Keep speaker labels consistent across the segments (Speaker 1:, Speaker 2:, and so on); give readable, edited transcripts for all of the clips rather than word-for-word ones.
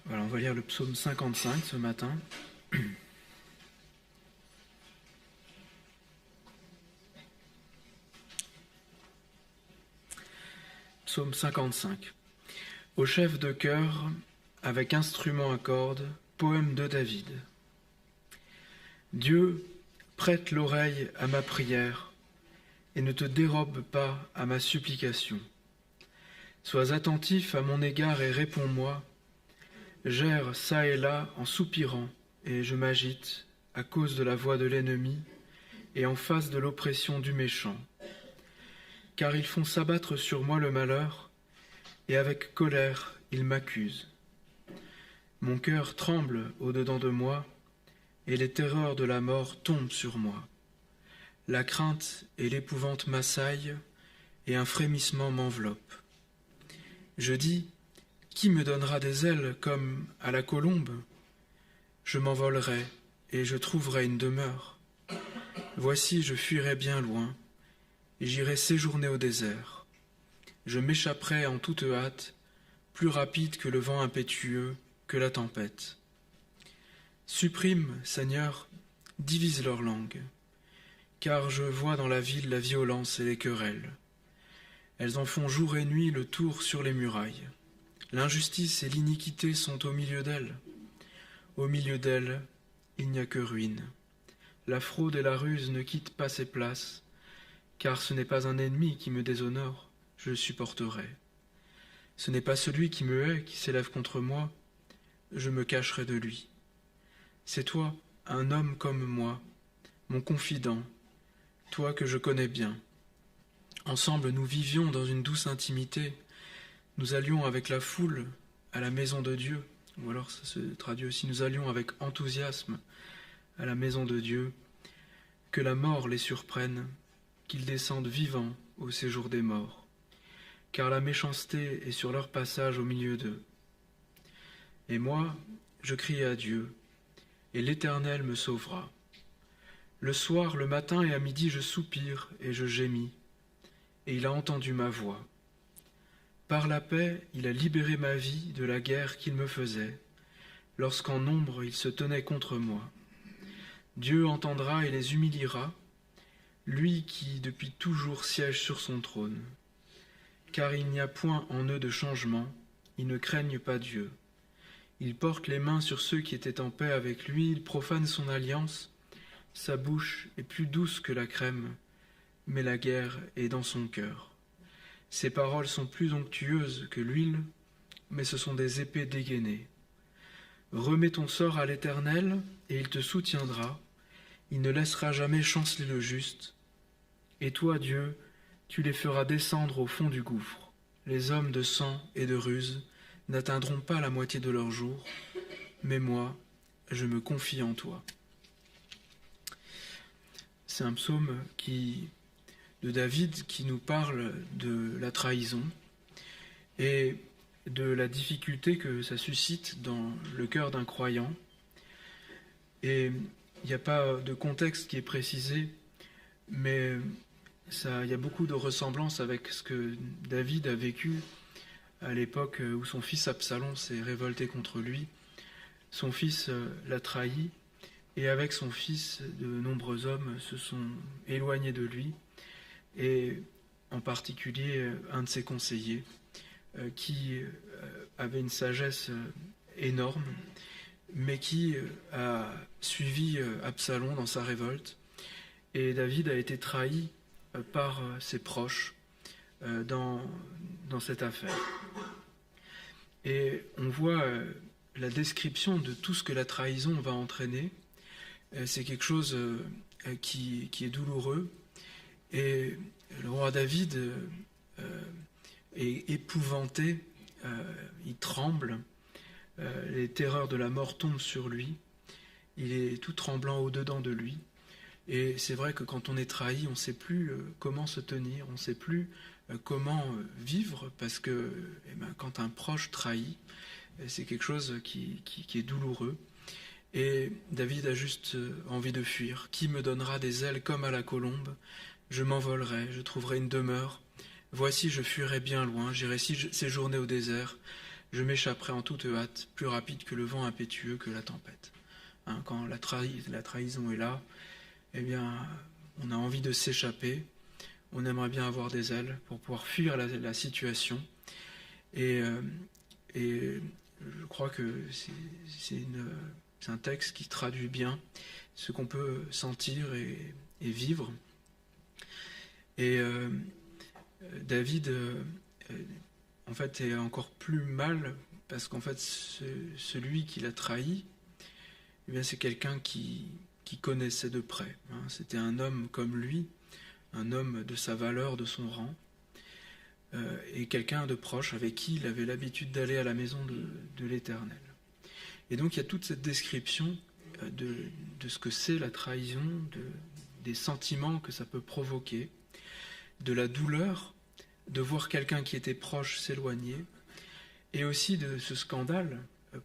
Speaker 1: Voilà, on va lire le psaume 55 ce matin. Psaume 55. Au chef de chœur, avec instrument à cordes, poème de David. Dieu, prête l'oreille à ma prière et ne te dérobe pas à ma supplication. Sois attentif à mon égard et réponds-moi. J'erre çà et là en soupirant et je m'agite à cause de la voix de l'ennemi et en face de l'oppression du méchant. Car ils font s'abattre sur moi le malheur et avec colère ils m'accusent. Mon cœur tremble au-dedans de moi et les terreurs de la mort tombent sur moi. La crainte et l'épouvante m'assaillent et un frémissement m'enveloppe. Je dis, qui me donnera des ailes comme à la colombe? Je m'envolerai et je trouverai une demeure. Voici, je fuirai bien loin, et j'irai séjourner au désert. Je m'échapperai en toute hâte, plus rapide que le vent impétueux, que la tempête. Supprime, Seigneur, divise leur langue, car je vois dans la ville la violence et les querelles. Elles en font jour et nuit le tour sur les murailles. L'injustice et l'iniquité sont au milieu d'elles. Au milieu d'elles, il n'y a que ruine. La fraude et la ruse ne quittent pas ses places, car ce n'est pas un ennemi qui me déshonore, je le supporterai. Ce n'est pas celui qui me hait qui s'élève contre moi, je me cacherai de lui. C'est toi, un homme comme moi, mon confident, toi que je connais bien. Ensemble nous vivions dans une douce intimité, nous allions avec la foule à la maison de Dieu, ou alors ça se traduit aussi, nous allions avec enthousiasme à la maison de Dieu, que la mort les surprenne, qu'ils descendent vivants au séjour des morts, car la méchanceté est sur leur passage au milieu d'eux. Et moi, je crie à Dieu, et l'Éternel me sauvera. Le soir, le matin et à midi, je soupire et je gémis, et il a entendu ma voix. Par la paix, il a libéré ma vie de la guerre qu'il me faisait, lorsqu'en nombre il se tenait contre moi. Dieu entendra et les humiliera, lui qui depuis toujours siège sur son trône. Car il n'y a point en eux de changement, ils ne craignent pas Dieu. Il porte les mains sur ceux qui étaient en paix avec lui, il profane son alliance, sa bouche est plus douce que la crème, mais la guerre est dans son cœur. Ses paroles sont plus onctueuses que l'huile, mais ce sont des épées dégainées. Remets ton sort à l'Éternel, et il te soutiendra. Il ne laissera jamais chanceler le juste. Et toi, Dieu, tu les feras descendre au fond du gouffre. Les hommes de sang et de ruse n'atteindront pas la moitié de leur jour, mais moi, je me confie en toi. C'est un psaume de David qui nous parle de la trahison et de la difficulté que ça suscite dans le cœur d'un croyant. Et il n'y a pas de contexte qui est précisé, mais il y a beaucoup de ressemblances avec ce que David a vécu à l'époque où son fils Absalom s'est révolté contre lui. Son fils l'a trahi, et avec son fils, de nombreux hommes se sont éloignés de lui, et en particulier un de ses conseillers, qui avait une sagesse énorme, mais qui a suivi Absalom dans sa révolte. Et David a été trahi par ses proches dans cette affaire. Et on voit la description de tout ce que la trahison va entraîner. C'est quelque chose qui est douloureux. Et le roi David est épouvanté, il tremble, les terreurs de la mort tombent sur lui, il est tout tremblant au-dedans de lui. Et c'est vrai que quand on est trahi, on ne sait plus comment se tenir, on ne sait plus comment vivre, parce que quand un proche trahit, c'est quelque chose qui est douloureux. Et David a juste envie de fuir. Qui me donnera des ailes comme à la colombe? Je m'envolerai, je trouverai une demeure. Voici, je fuirai bien loin, j'irai séjourner au désert. je m'échapperai en toute hâte, plus rapide que le vent impétueux, que la tempête. Hein, quand la trahison est là, eh bien, on a envie de s'échapper, on aimerait bien avoir des ailes pour pouvoir fuir la situation. Et je crois que c'est un texte qui traduit bien ce qu'on peut sentir et vivre. Et David, en fait, est encore plus mal parce qu'en fait, celui qui l'a trahi, eh bien, c'est quelqu'un qui connaissait de près. Hein. C'était un homme comme lui, un homme de sa valeur, de son rang, et quelqu'un de proche avec qui il avait l'habitude d'aller à la maison de l'Éternel. Et donc il y a toute cette description de ce que c'est la trahison, des sentiments que ça peut provoquer, de la douleur de voir quelqu'un qui était proche s'éloigner, et aussi de ce scandale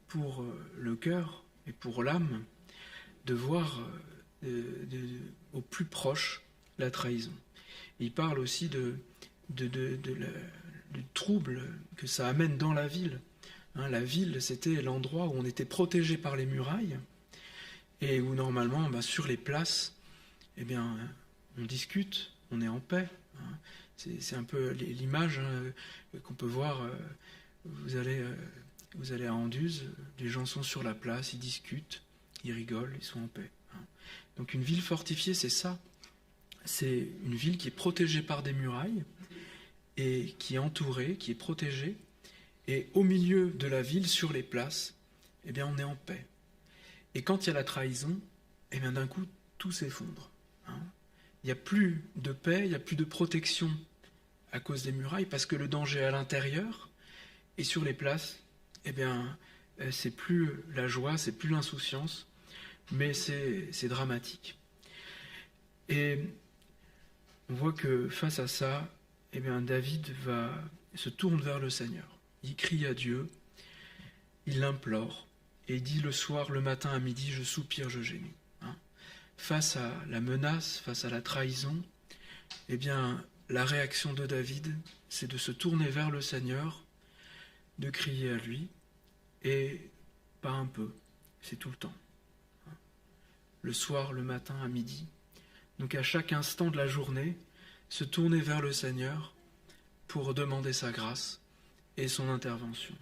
Speaker 1: pour le cœur et pour l'âme, de voir au plus proche la trahison. Il parle aussi du trouble que ça amène dans la ville. Hein, la ville, c'était l'endroit où on était protégé par les murailles et où normalement, sur les places, eh bien, on discute, on est en paix. Hein. C'est un peu l'image qu'on peut voir. Vous allez à Anduze, les gens sont sur la place, ils discutent, ils rigolent, ils sont en paix. Hein. Donc une ville fortifiée, c'est ça. C'est une ville qui est protégée par des murailles et qui est entourée, qui est protégée. Et au milieu de la ville, sur les places, eh bien, on est en paix. Et quand il y a la trahison, eh bien, d'un coup, tout s'effondre. Hein. Il n'y a plus de paix, il n'y a plus de protection à cause des murailles, parce que le danger est à l'intérieur, et sur les places, eh bien, c'est plus la joie, c'est plus l'insouciance, mais c'est dramatique. Et on voit que face à ça, eh bien, David se tourne vers le Seigneur. Il crie à Dieu, il l'implore, et il dit le soir, le matin, à midi, je soupire, je gémis. Hein. Face à la menace, face à la trahison, eh bien, la réaction de David, c'est de se tourner vers le Seigneur, de crier à lui, et pas un peu, c'est tout le temps. Hein. Le soir, le matin, à midi. Donc à chaque instant de la journée, se tourner vers le Seigneur pour demander sa grâce et son intervention.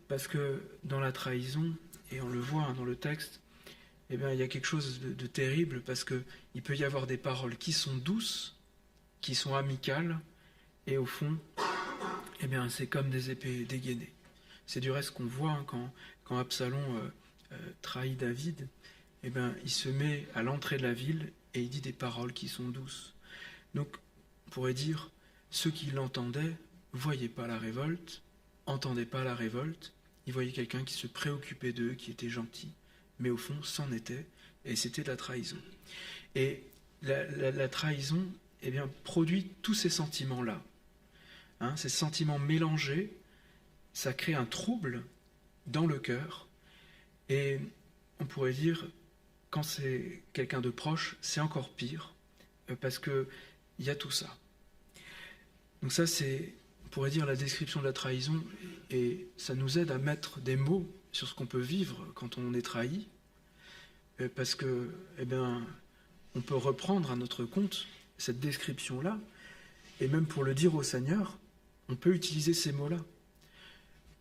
Speaker 1: Parce que dans la trahison, et on le voit dans le texte, eh bien, il y a quelque chose de terrible, parce qu'il peut y avoir des paroles qui sont douces, qui sont amicales, et au fond, eh bien, c'est comme des épées dégainées. C'est du reste qu'on voit hein, quand Absalom trahit David, eh bien, il se met à l'entrée de la ville et il dit des paroles qui sont douces. Donc, on pourrait dire, ceux qui l'entendaient ne voyaient pas la révolte, n'entendaient pas la révolte, ils voyaient quelqu'un qui se préoccupait d'eux, qui était gentil, mais au fond, c'en était, et c'était de la trahison. Et la trahison, eh bien, produit tous ces sentiments-là. Hein, ces sentiments mélangés, ça crée un trouble dans le cœur, et on pourrait dire, quand c'est quelqu'un de proche, c'est encore pire, parce qu'il y a tout ça. Donc ça, c'est, on pourrait dire, la description de la trahison, et ça nous aide à mettre des mots sur ce qu'on peut vivre quand on est trahi, parce que, eh bien, on peut reprendre à notre compte cette description-là, et même pour le dire au Seigneur, on peut utiliser ces mots-là.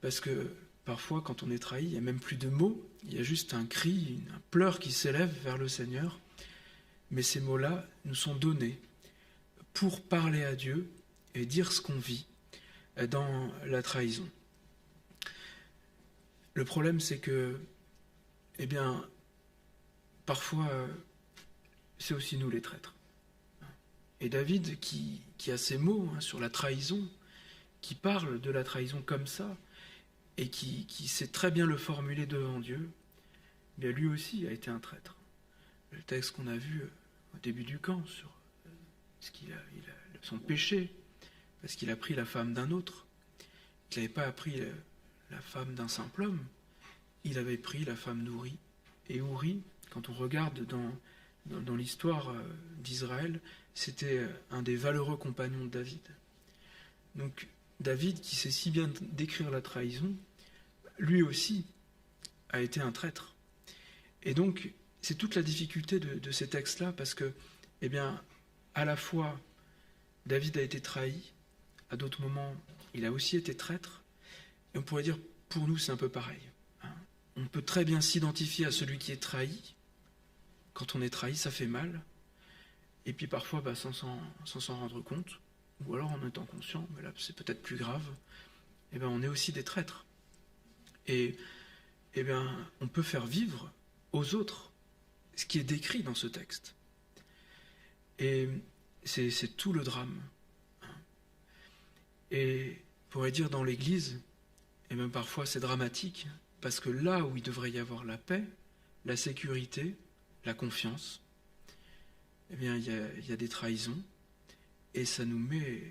Speaker 1: Parce que parfois, quand on est trahi, il n'y a même plus de mots, il y a juste un cri, un pleur qui s'élève vers le Seigneur, mais ces mots-là nous sont donnés pour parler à Dieu et dire ce qu'on vit dans la trahison. Le problème, c'est que, eh bien, parfois, c'est aussi nous les traîtres. Et David, qui a ces mots sur la trahison, qui parle de la trahison comme ça, et qui sait très bien le formuler devant Dieu, eh bien lui aussi a été un traître. Le texte qu'on a vu au début du camp sur son péché, parce qu'il a pris la femme d'un autre. Il n'avait pas pris la femme d'un simple homme, il avait pris la femme d'Ouri. Et Ouri, quand on regarde dans l'histoire d'Israël, c'était un des valeureux compagnons de David. Donc David, qui sait si bien décrire la trahison, lui aussi a été un traître. Et donc, c'est toute la difficulté de ces textes-là, parce que, eh bien, à la fois, David a été trahi, à d'autres moments, il a aussi été traître, et on pourrait dire, pour nous, c'est un peu pareil. On peut très bien s'identifier à celui qui est trahi. Quand on est trahi, ça fait mal. Et puis parfois, sans s'en rendre compte, ou alors en étant conscient, mais là c'est peut-être plus grave, eh bien, on est aussi des traîtres. Et eh bien, on peut faire vivre aux autres ce qui est décrit dans ce texte. Et c'est tout le drame. Et on pourrait dire dans l'Église, et même parfois c'est dramatique, parce que là où il devrait y avoir la paix, la sécurité, la confiance, eh bien il y a des trahisons, et ça nous met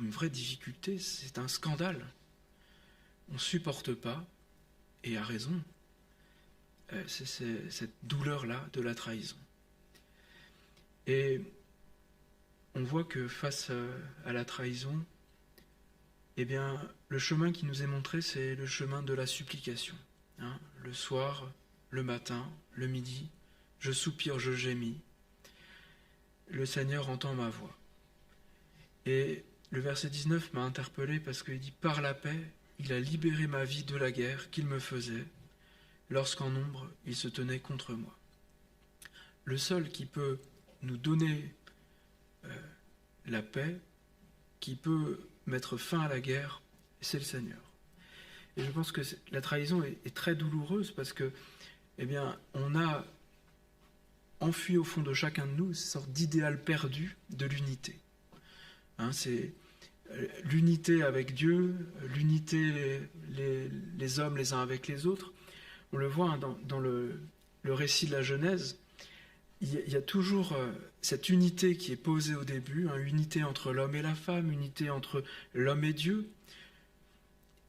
Speaker 1: une vraie difficulté, c'est un scandale. On ne supporte pas, et à raison, c'est cette douleur-là de la trahison. Et on voit que face à la trahison, eh bien, le chemin qui nous est montré, c'est le chemin de la supplication. Le soir, le matin, le midi, je soupire, je gémis. Le Seigneur entend ma voix. Et le verset 19 m'a interpellé parce qu'il dit « Par la paix, il a libéré ma vie de la guerre qu'il me faisait, lorsqu'en nombre il se tenait contre moi. » Le seul qui peut nous donner la paix, qui peut mettre fin à la guerre, c'est le Seigneur. Et je pense que la trahison est très douloureuse parce que, eh bien, on a enfui au fond de chacun de nous une sorte d'idéal perdu de l'unité. C'est l'unité avec Dieu, l'unité les hommes les uns avec les autres. On le voit dans le récit de la Genèse, il y a toujours cette unité qui est posée au début, unité entre l'homme et la femme, unité entre l'homme et Dieu.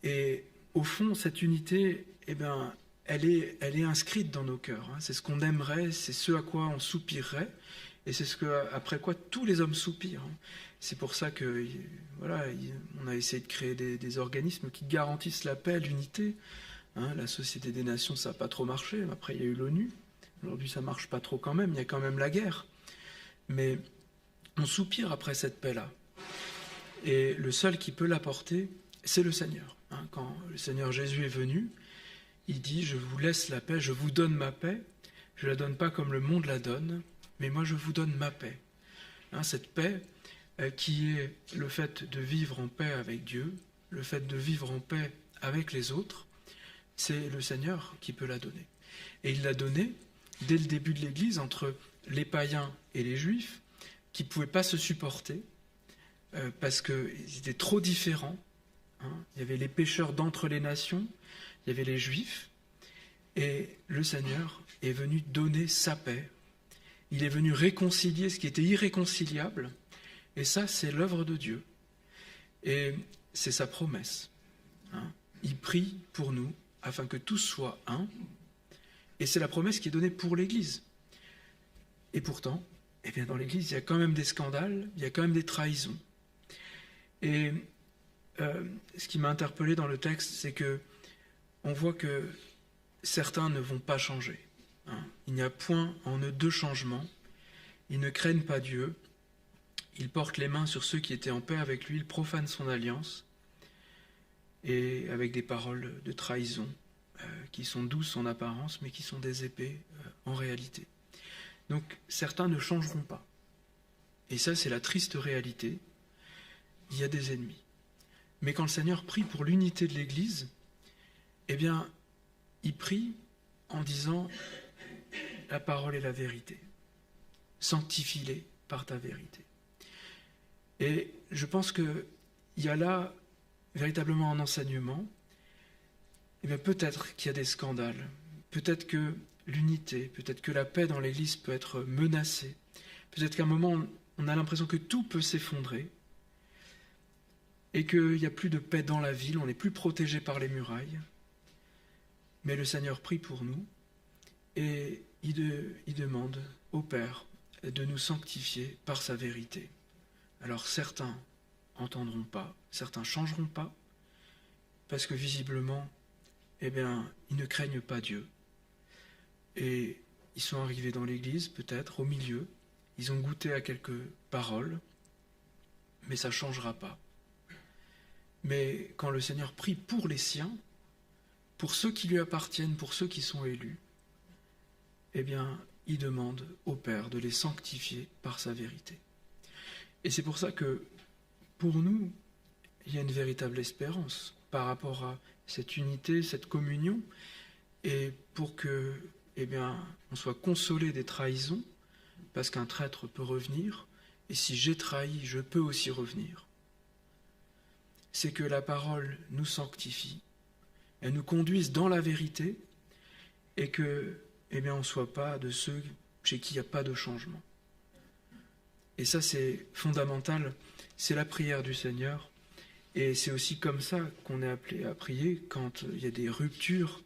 Speaker 1: Et au fond, cette unité, eh bien, elle est inscrite dans nos cœurs. C'est ce qu'on aimerait, c'est ce à quoi on soupirerait, et c'est après quoi tous les hommes soupirent. C'est pour ça que, voilà, on a essayé de créer des organismes qui garantissent la paix, l'unité. La Société des Nations, ça n'a pas trop marché. Après, il y a eu l'ONU. Aujourd'hui, ça ne marche pas trop quand même. Il y a quand même la guerre. Mais on soupire après cette paix-là. Et le seul qui peut l'apporter, c'est le Seigneur. Quand le Seigneur Jésus est venu, il dit « Je vous laisse la paix, je vous donne ma paix. Je ne la donne pas comme le monde la donne, mais moi je vous donne ma paix. » Cette paix qui est le fait de vivre en paix avec Dieu, le fait de vivre en paix avec les autres, c'est le Seigneur qui peut la donner. Et il l'a donnée dès le début de l'Église entre les païens et les juifs qui ne pouvaient pas se supporter parce qu'ils étaient trop différents. Il y avait les pécheurs d'entre les nations, il y avait les juifs, et le Seigneur est venu donner sa paix. Il est venu réconcilier ce qui était irréconciliable, et ça, c'est l'œuvre de Dieu. Et c'est sa promesse. Il prie pour nous, afin que tous soient un, et c'est la promesse qui est donnée pour l'Église. Et pourtant, eh bien, dans l'Église, il y a quand même des scandales, il y a quand même des trahisons. Et ce qui m'a interpellé dans le texte, c'est que on voit que certains ne vont pas changer. Il n'y a point en eux de changement. Ils ne craignent pas Dieu. Ils portent les mains sur ceux qui étaient en paix avec lui. Ils profanent son alliance. Et avec des paroles de trahison qui sont douces en apparence, mais qui sont des épées en réalité. Donc certains ne changeront pas. Et ça, c'est la triste réalité. Il y a des ennemis. Mais quand le Seigneur prie pour l'unité de l'Église, eh bien, il prie en disant « La parole est la vérité. Sanctifie-les par ta vérité. » Et je pense qu'il y a là véritablement un enseignement. Eh bien, peut-être qu'il y a des scandales. Peut-être que l'unité, peut-être que la paix dans l'Église peut être menacée. Peut-être qu'à un moment, on a l'impression que tout peut s'effondrer et qu'il n'y a plus de paix dans la ville, on n'est plus protégé par les murailles. Mais le Seigneur prie pour nous et il demande au Père de nous sanctifier par sa vérité. Alors certains n'entendront pas, certains ne changeront pas, parce que visiblement, eh bien, ils ne craignent pas Dieu. Et ils sont arrivés dans l'église, peut-être, au milieu, ils ont goûté à quelques paroles, mais ça ne changera pas. Mais quand le Seigneur prie pour les siens, pour ceux qui lui appartiennent, pour ceux qui sont élus, eh bien, il demande au Père de les sanctifier par sa vérité. Et c'est pour ça que, pour nous, il y a une véritable espérance par rapport à cette unité, cette communion, et pour que, eh bien, on soit consolé des trahisons, parce qu'un traître peut revenir, et si j'ai trahi, je peux aussi revenir. C'est que la parole nous sanctifie, elle nous conduise dans la vérité, et que, eh bien, on ne soit pas de ceux chez qui il n'y a pas de changement. Et ça, c'est fondamental, c'est la prière du Seigneur, et c'est aussi comme ça qu'on est appelé à prier quand il y a des ruptures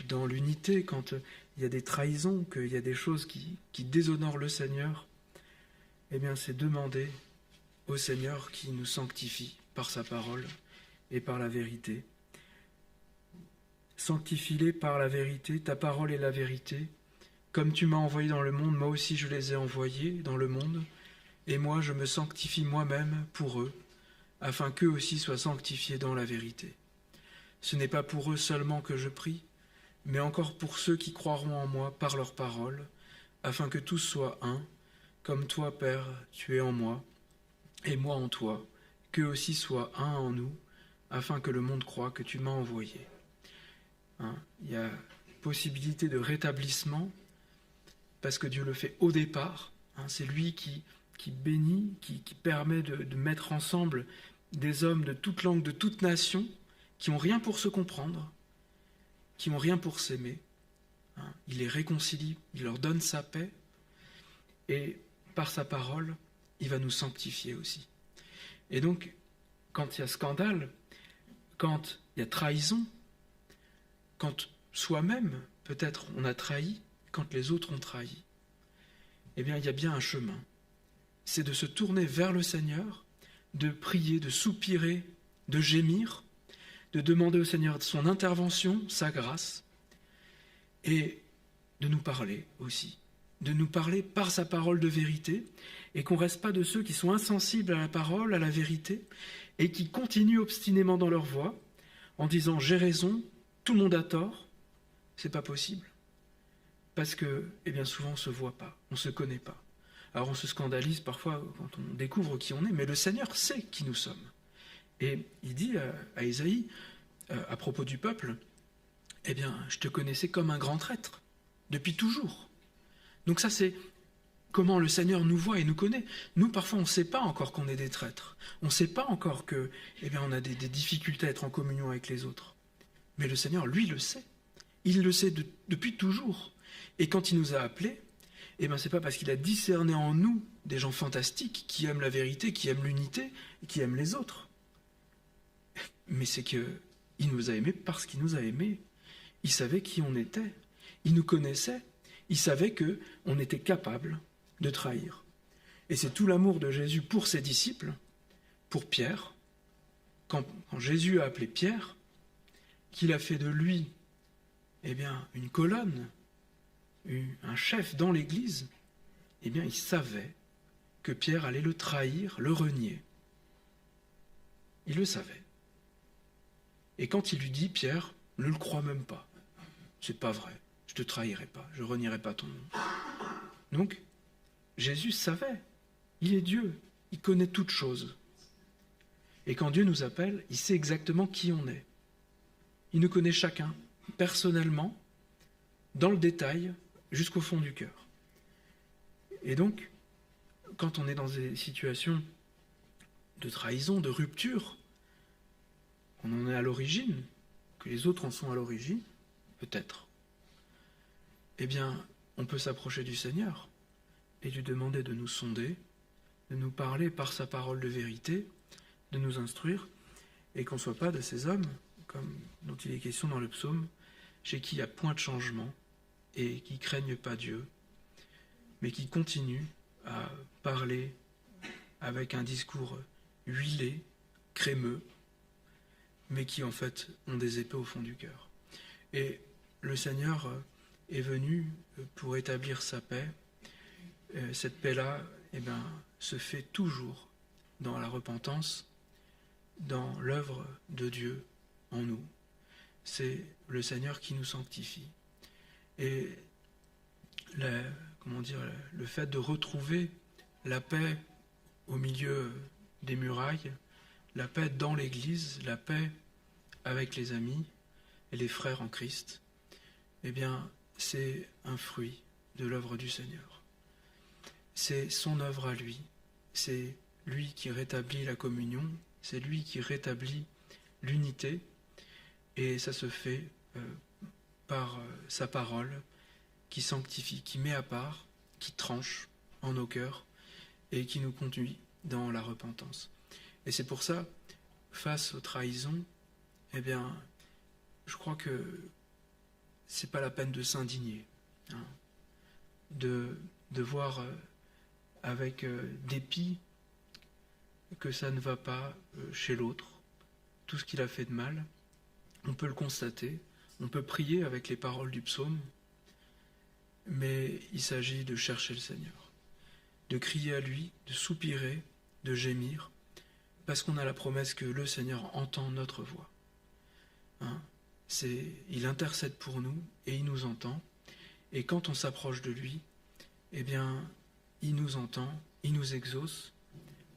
Speaker 1: dans l'unité, quand il y a des trahisons, qu'il y a des choses qui déshonorent le Seigneur. Eh bien, c'est demander au Seigneur qui nous sanctifie par sa parole et par la vérité. Sanctifie-les par la vérité, ta parole est la vérité. Comme tu m'as envoyé dans le monde, moi aussi je les ai envoyés dans le monde, et moi je me sanctifie moi-même pour eux, afin qu'eux aussi soient sanctifiés dans la vérité. Ce n'est pas pour eux seulement que je prie, mais encore pour ceux qui croiront en moi par leur parole, afin que tous soient un, comme toi, Père, tu es en moi, et moi en toi, qu'eux aussi soient un en nous, afin que le monde croie que tu m'as envoyé. Il y a possibilité de rétablissement, parce que Dieu le fait au départ. C'est lui qui bénit, qui permet de mettre ensemble des hommes de toute langue, de toute nation, qui n'ont rien pour se comprendre, qui n'ont rien pour s'aimer. Il les réconcilie, il leur donne sa paix, et par sa parole, il va nous sanctifier aussi. Et donc, quand il y a scandale, quand il y a trahison, quand soi-même, peut-être, on a trahi, quand les autres ont trahi, eh bien, il y a bien un chemin. C'est de se tourner vers le Seigneur, de prier, de soupirer, de gémir, de demander au Seigneur son intervention, sa grâce, et de nous parler aussi, de nous parler par sa parole de vérité, et qu'on ne reste pas de ceux qui sont insensibles à la parole, à la vérité, et qui continuent obstinément dans leur voie, en disant « j'ai raison, tout le monde a tort », c'est pas possible. Parce que, eh bien, souvent on ne se voit pas, on ne se connaît pas. Alors on se scandalise parfois quand on découvre qui on est, mais le Seigneur sait qui nous sommes. Et il dit à Ésaïe, à propos du peuple, « Eh bien, je te connaissais comme un grand traître, depuis toujours. » Donc ça, c'est comment le Seigneur nous voit et nous connaît. Nous, parfois, on ne sait pas encore qu'on est des traîtres. On ne sait pas encore que, eh bien, on a des difficultés à être en communion avec les autres. Mais le Seigneur, lui, le sait. Il le sait depuis toujours. Et quand il nous a appelés, eh bien, c'est pas parce qu'il a discerné en nous des gens fantastiques qui aiment la vérité, qui aiment l'unité, et qui aiment les autres. Mais c'est qu'il nous a aimés parce qu'il nous a aimés. Il savait qui on était. Il nous connaissait. Il savait qu'on était capable de trahir. Et c'est tout l'amour de Jésus pour ses disciples, pour Pierre. Quand Jésus a appelé Pierre, qu'il a fait de lui, eh bien, une colonne, un chef dans l'Église, eh bien, il savait que Pierre allait le trahir, le renier. Il le savait. Et quand il lui dit, Pierre, ne le crois même pas. C'est pas vrai. Je te trahirai pas. Je renierai pas ton nom. Donc, Jésus savait. Il est Dieu. Il connaît toutes choses. Et quand Dieu nous appelle, il sait exactement qui on est. Il nous connaît chacun, personnellement, dans le détail, jusqu'au fond du cœur. Et donc, quand on est dans des situations de trahison, de rupture, qu'on en est à l'origine, que les autres en sont à l'origine, peut-être, eh bien, on peut s'approcher du Seigneur et lui demander de nous sonder, de nous parler par sa parole de vérité, de nous instruire, et qu'on ne soit pas de ces hommes, comme dont il est question dans le psaume, chez qui il n'y a point de changement, et qui craignent pas Dieu, mais qui continuent à parler avec un discours huilé, crémeux, mais qui en fait ont des épées au fond du cœur. Et le Seigneur est venu pour établir sa paix. Cette paix-là, se fait toujours dans la repentance, dans l'œuvre de Dieu en nous. C'est le Seigneur qui nous sanctifie. Et le fait de retrouver la paix au milieu des murailles, la paix dans l'Église, la paix avec les amis et les frères en Christ, c'est un fruit de l'œuvre du Seigneur. C'est son œuvre à lui. C'est lui qui rétablit la communion, c'est lui qui rétablit l'unité, et ça se fait par sa parole qui sanctifie, qui met à part, qui tranche en nos cœurs et qui nous conduit dans la repentance. Et c'est pour ça, face aux trahisons, je crois que c'est pas la peine de s'indigner, de voir avec dépit que ça ne va pas chez l'autre, tout ce qu'il a fait de mal. On peut le constater, on peut prier avec les paroles du psaume, mais il s'agit de chercher le Seigneur, de crier à lui, de soupirer, de gémir, parce qu'on a la promesse que le Seigneur entend notre voix. Il intercède pour nous et il nous entend, et quand on s'approche de lui, il nous entend, il nous exauce,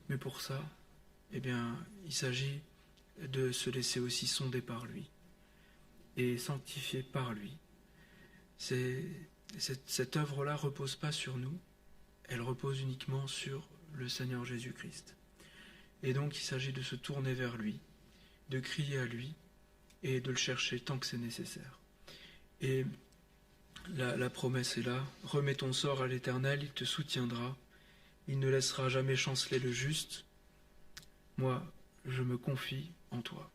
Speaker 1: mais pour ça, il s'agit de se laisser aussi sonder par lui et sanctifier par lui. Cette œuvre-là ne repose pas sur nous, elle repose uniquement sur le Seigneur Jésus-Christ. Et donc il s'agit de se tourner vers lui, de crier à lui et de le chercher tant que c'est nécessaire. Et la promesse est là, remets ton sort à l'Éternel, il te soutiendra, il ne laissera jamais chanceler le juste. Moi, je me confie en toi.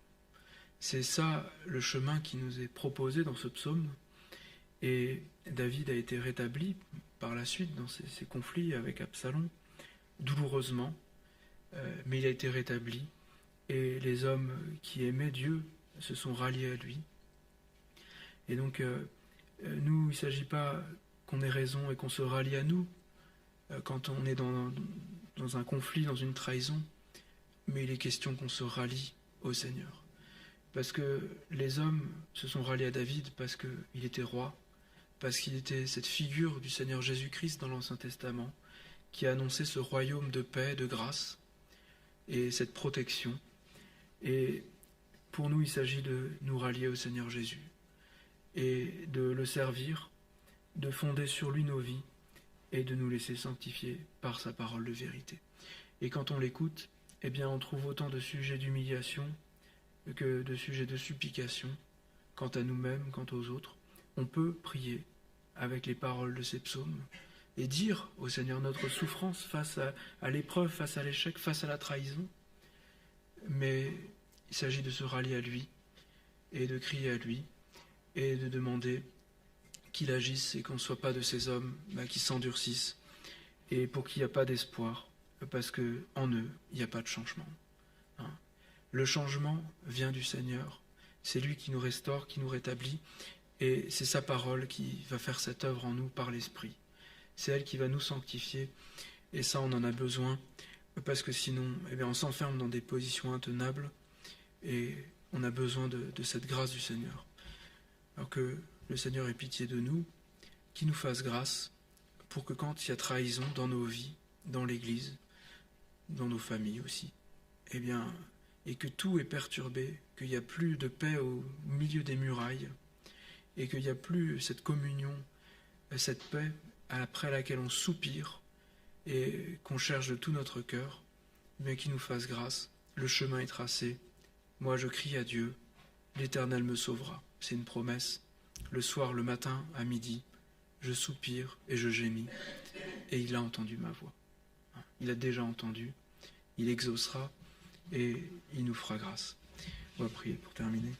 Speaker 1: C'est ça le chemin qui nous est proposé dans ce psaume. Et David a été rétabli par la suite dans ces conflits avec Absalom, douloureusement, mais il a été rétabli. Et les hommes qui aimaient Dieu se sont ralliés à lui. Et donc, nous, il ne s'agit pas qu'on ait raison et qu'on se rallie à nous quand on est dans un conflit, dans une trahison, mais il est question qu'on se rallie au Seigneur. Parce que les hommes se sont ralliés à David parce qu'il était roi, parce qu'il était cette figure du Seigneur Jésus-Christ dans l'Ancien Testament, qui a annoncé ce royaume de paix, de grâce, et cette protection. Et pour nous, il s'agit de nous rallier au Seigneur Jésus, et de le servir, de fonder sur lui nos vies, et de nous laisser sanctifier par sa parole de vérité. Et quand on l'écoute, on trouve autant de sujets d'humiliation que de sujets de supplication, quant à nous-mêmes, quant aux autres. On peut prier avec les paroles de ces psaumes et dire au Seigneur notre souffrance face à l'épreuve, face à l'échec, face à la trahison. Mais il s'agit de se rallier à lui et de crier à lui et de demander qu'il agisse et qu'on ne soit pas de ces hommes qui s'endurcissent et pour qu'il n'y a pas d'espoir, parce qu'en eux, il n'y a pas de changement. Le changement vient du Seigneur, c'est lui qui nous restaure, qui nous rétablit, et c'est sa parole qui va faire cette œuvre en nous par l'Esprit. C'est elle qui va nous sanctifier, et ça on en a besoin, parce que sinon on s'enferme dans des positions intenables, et on a besoin de cette grâce du Seigneur. Alors que le Seigneur ait pitié de nous, qu'il nous fasse grâce, pour que quand il y a trahison dans nos vies, dans l'Église, dans nos familles aussi, et que tout est perturbé, qu'il n'y a plus de paix au milieu des murailles, et qu'il n'y a plus cette communion, cette paix après laquelle on soupire, et qu'on cherche de tout notre cœur, mais qu'il nous fasse grâce. Le chemin est tracé. Moi je crie à Dieu, l'Éternel me sauvera. C'est une promesse. Le soir, le matin, à midi, je soupire et je gémis, et il a entendu ma voix. Il a déjà entendu, il exaucera, et il nous fera grâce. On va prier pour terminer.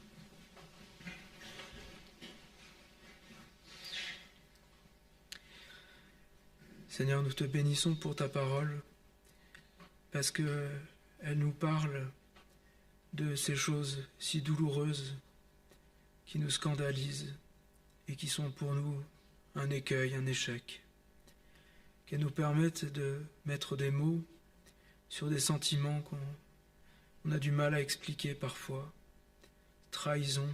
Speaker 1: Seigneur, nous te bénissons pour ta parole, parce qu'elle nous parle de ces choses si douloureuses qui nous scandalisent et qui sont pour nous un écueil, un échec. Qu'elles nous permettent de mettre des mots sur des sentiments qu'on a du mal à expliquer parfois. Trahison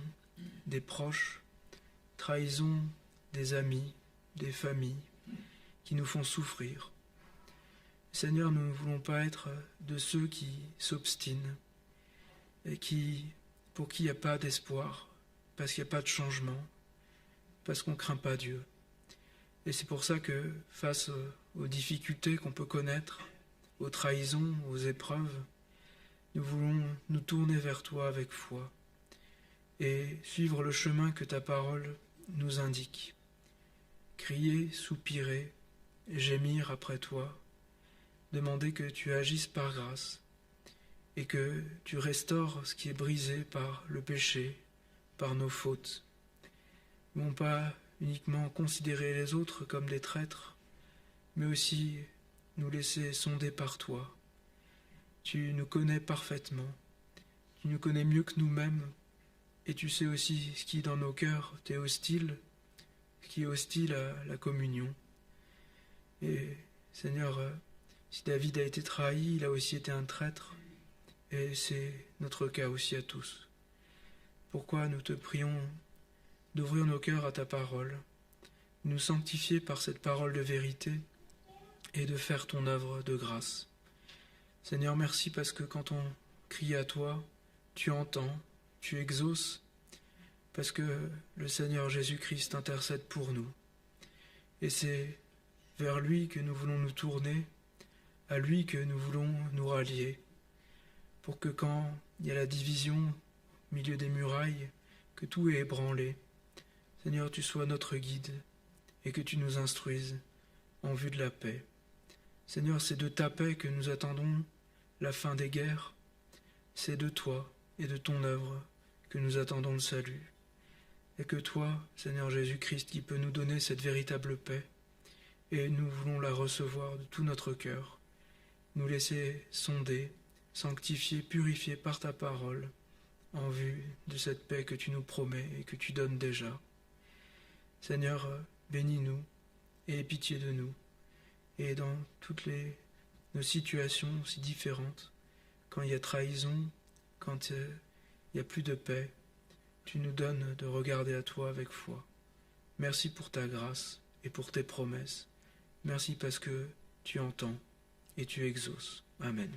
Speaker 1: des proches, trahison des amis, des familles, qui nous font souffrir. Seigneur, nous ne voulons pas être de ceux qui s'obstinent et pour qui il n'y a pas d'espoir, parce qu'il n'y a pas de changement, parce qu'on ne craint pas Dieu. Et c'est pour ça que, face aux difficultés qu'on peut connaître, aux trahisons, aux épreuves, nous voulons nous tourner vers toi avec foi et suivre le chemin que ta parole nous indique. Crier, soupirer, gémir après toi, demander que tu agisses par grâce et que tu restaures ce qui est brisé par le péché, par nos fautes. Non pas uniquement considérer les autres comme des traîtres, mais aussi nous laisser sonder par toi. Tu nous connais parfaitement, tu nous connais mieux que nous-mêmes, et tu sais aussi ce qui dans nos cœurs t'est hostile, ce qui est hostile à la communion. Et Seigneur, si David a été trahi, il a aussi été un traître, et c'est notre cas aussi à tous. Pourquoi nous te prions d'ouvrir nos cœurs à ta parole, de nous sanctifier par cette parole de vérité, et de faire ton œuvre de grâce. Seigneur, merci parce que quand on crie à toi, tu entends, tu exauces, parce que le Seigneur Jésus-Christ intercède pour nous. Et c'est vers lui que nous voulons nous tourner, à lui que nous voulons nous rallier, pour que quand il y a la division au milieu des murailles, que tout est ébranlé, Seigneur, tu sois notre guide et que tu nous instruises en vue de la paix. Seigneur, c'est de ta paix que nous attendons la fin des guerres. C'est de toi et de ton œuvre que nous attendons le salut. Et que toi, Seigneur Jésus-Christ, qui peux nous donner cette véritable paix, et nous voulons la recevoir de tout notre cœur, nous laisser sonder, sanctifier, purifier par ta parole, en vue de cette paix que tu nous promets et que tu donnes déjà. Seigneur, bénis-nous et aie pitié de nous. Et dans toutes nos situations si différentes, quand il y a trahison, quand il n'y a plus de paix, tu nous donnes de regarder à toi avec foi. Merci pour ta grâce et pour tes promesses. Merci parce que tu entends et tu exauces. Amen.